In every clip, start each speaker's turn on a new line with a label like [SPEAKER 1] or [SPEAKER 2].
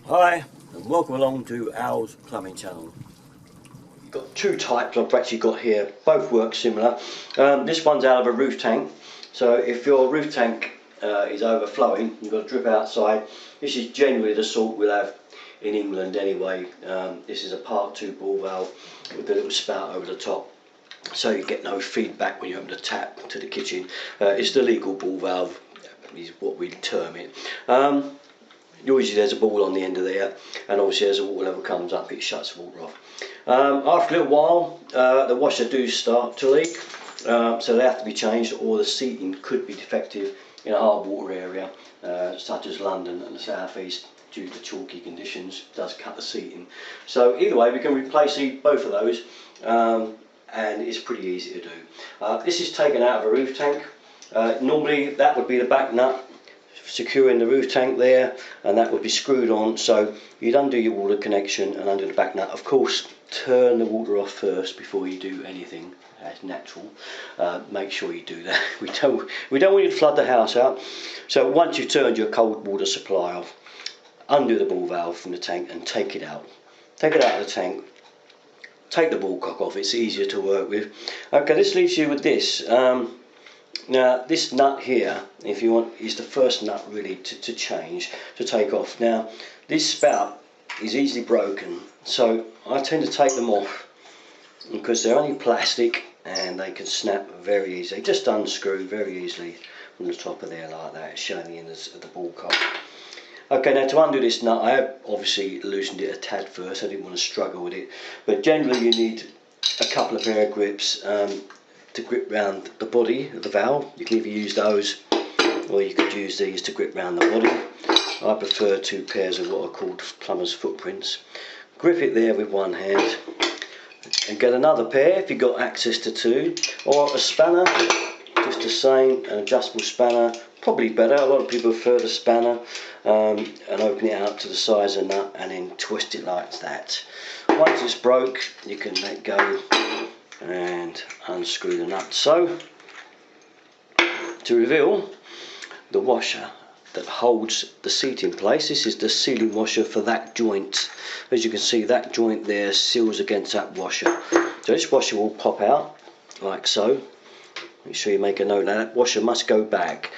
[SPEAKER 1] Hi and welcome along to Al's Plumbing Channel.
[SPEAKER 2] You've got two types I've actually got here, both work similar. This one's out of a roof tank, so if your roof tank is overflowing, you've got to drip outside. This is generally the sort we'll have in England anyway. This is a Part 2 ball valve with a little spout over the top, so you get no feedback when you open the tap to the kitchen. It's the legal ball valve, is what we term it. Usually there's a ball on the end of there, and obviously as the water level comes up it shuts the water off. After a little while the washer do start to leak, so they have to be changed, or the seating could be defective in a hard water area such as London and the South East. Due to chalky conditions, does cut the seating. So either way we can replace both of those, and it's pretty easy to do. This is taken out of a roof tank. Normally that would be the back nut securing the roof tank there, and that would be screwed on, so you'd undo your water connection and undo the back nut. Of course, turn the water off first before you do anything. That's natural. Make sure you do that. We don't want you to flood the house out. So once you've turned your cold water supply off, undo the ball valve from the tank and take it out. Take it out of the tank. Take the ballcock off. It's easier to work with. Okay, this leaves you with this. Now this nut here, if you want, is the first nut really to change, to take off. Now this spout is easily broken, so I tend to take them off because they're only plastic and they can snap very easily. Just unscrew very easily from the top of there like that, showing the end of the ballcock. Okay, now to undo this nut, I have obviously loosened it a tad first. I didn't want to struggle with it, but generally you need a couple of pair of grips to grip round the body of the valve. You can either use those, or you could use these to grip round the body. I prefer two pairs of what are called plumber's footprints. Grip it there with one hand and get another pair if you've got access to two, or a spanner, just the same, an adjustable spanner, probably better. A lot of people prefer the spanner, and open it out to the size of the nut and then twist it like that. Once it's broke, you can let go and unscrew the nut. So to reveal the washer that holds the seat in place, this is the sealing washer for that joint. As you can see, that joint there seals against that washer, so this washer will pop out like so. Make sure you make a note now, that washer must go back.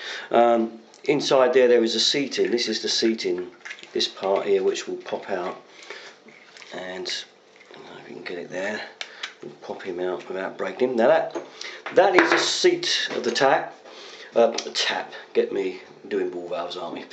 [SPEAKER 2] Inside there is a seating. This is the seating, this part here, which will pop out, and if you can get it there, we'll pop him out without breaking him. Now that is the seat of the tap. Get me doing ball valves, aren't we?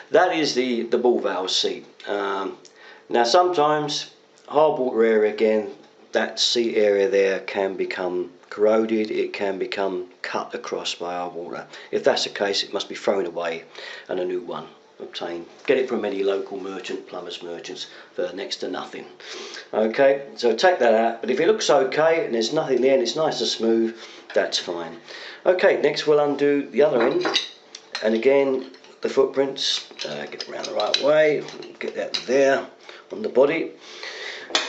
[SPEAKER 2] That is the ball valve seat. Now sometimes hard water area, again, that seat area there can become corroded, it can become cut across by hard water. If that's the case, it must be thrown away and a new one obtained. Get it from any local merchant, plumbers merchants, for next to nothing. Okay, so take that out, but if it looks okay and there's nothing there and it's nice and smooth, that's fine. Okay, next we'll undo the other end, and again the footprints, get it around the right way, get that there on the body.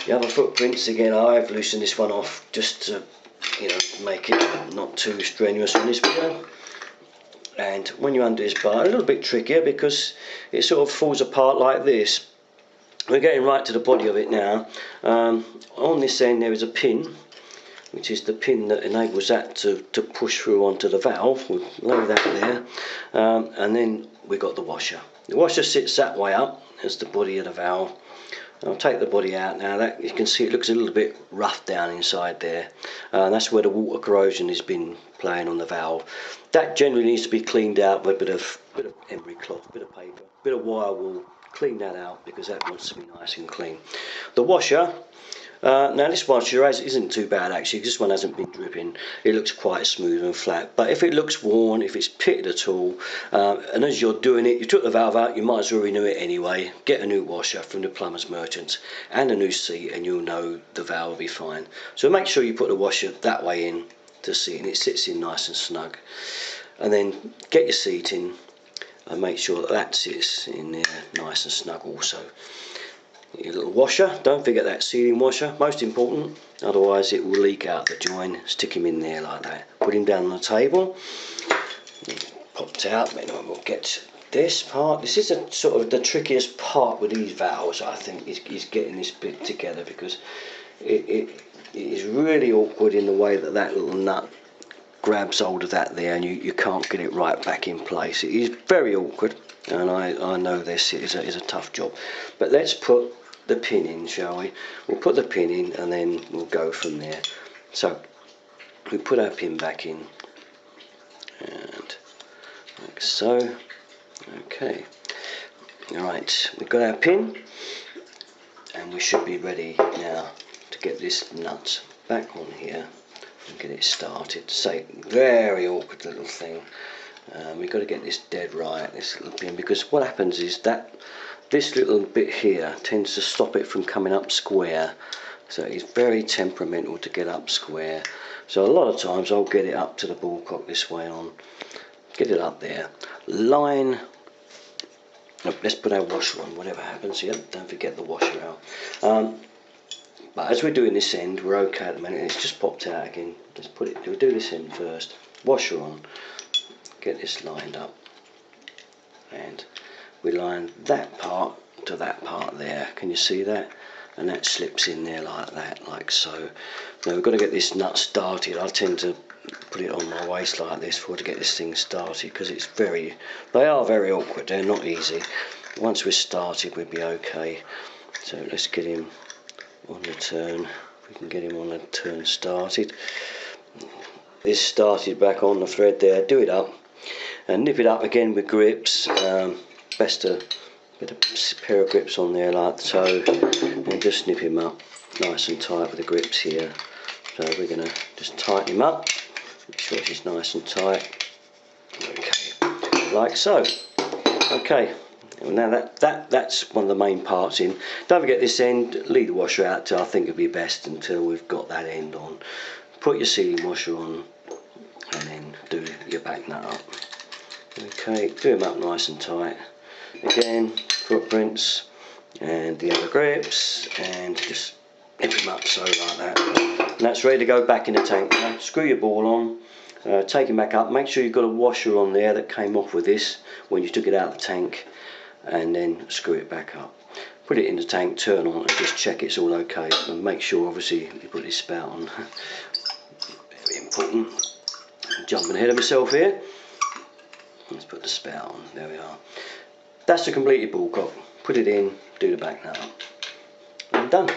[SPEAKER 2] The other footprints, again, I've loosened this one off just to, you know, make it not too strenuous on this video. And when you undo this bar, a little bit trickier because it sort of falls apart like this. We're getting right to the body of it now. On this end there is a pin, which is the pin that enables that to push through onto the valve. We'll lay that there, and then we've got the washer. The washer sits that way up as the body of the valve. I'll take the body out now. That you can see, it looks a little bit rough down inside there, and that's where the water corrosion has been playing on the valve. That generally needs to be cleaned out with a bit of emery cloth, bit of paper, bit of wire wool. Clean that out because that wants to be nice and clean. The washer, now this washer isn't too bad actually, because this one hasn't been dripping. It looks quite smooth and flat, but if it looks worn, if it's pitted at all, and as you're doing it, you took the valve out, you might as well renew it anyway. Get a new washer from the plumber's merchants and a new seat, and you'll know the valve will be fine. So make sure you put the washer that way in to see, and it sits in nice and snug. And then get your seat in and make sure that sits in there nice and snug also. Your little washer, don't forget that sealing washer, most important, otherwise it will leak out the joint. Stick him in there like that. Put him down on the table, popped out, then we'll get this part, this is a sort of the trickiest part with these valves, I think, is getting this bit together, because it is really awkward in the way that that little nut grabs hold of that there, and you can't get it right back in place. It is very awkward, and I know this is a tough job. But let's put the pin in, shall we? We'll put the pin in and then we'll go from there. So we put our pin back in, and like so. Okay, alright, we've got our pin, and we should be ready now to get this nut back on here and get it started. Say, very awkward little thing. We've got to get this dead right, this little pin, because what happens is that this little bit here tends to stop it from coming up square. So it's very temperamental to get up square. So a lot of times I'll get it up to the ballcock this way on, get it up there, line. Let's put our washer on, whatever happens. Yep, don't forget the washer out. But as we're doing this end, we're okay at the minute. It's just popped out again. Let's put it. We'll do this end first. Washer on. Get this lined up, and we line that part to that part there. Can you see that? And that slips in there like that, like so. Now we've got to get this nut started. I tend to put it on my waist like this to get this thing started, because they are very awkward. They're not easy. Once we're started, we'll be okay. So let's get him on the turn. If we can get him on the turn started. This started back on the thread there. Do it up and nip it up again with grips. Best to get a pair of grips on there like so, and just nip him up nice and tight with the grips here. So we're going to just tighten him up, make sure it's nice and tight. Okay, like so. Okay, now that's one of the main parts in. Don't forget this end, leave the washer out till I think it'll be best until we've got that end on. Put your sealing washer on and then do your back nut up. Okay, do them up nice and tight. Again, footprints and the other grips, and just nip them up so like that. And that's ready to go back in the tank. Now, screw your ball on, take it back up. Make sure you've got a washer on there that came off with this when you took it out of the tank, and then screw it back up. Put it in the tank, turn on, and just check it's all okay. And make sure, obviously, you put this spout on. Very important. I'm jumping ahead of myself here. Let's put the spout on. There we are. That's the completed ballcock. Put it in, do the back nut up. I'm done.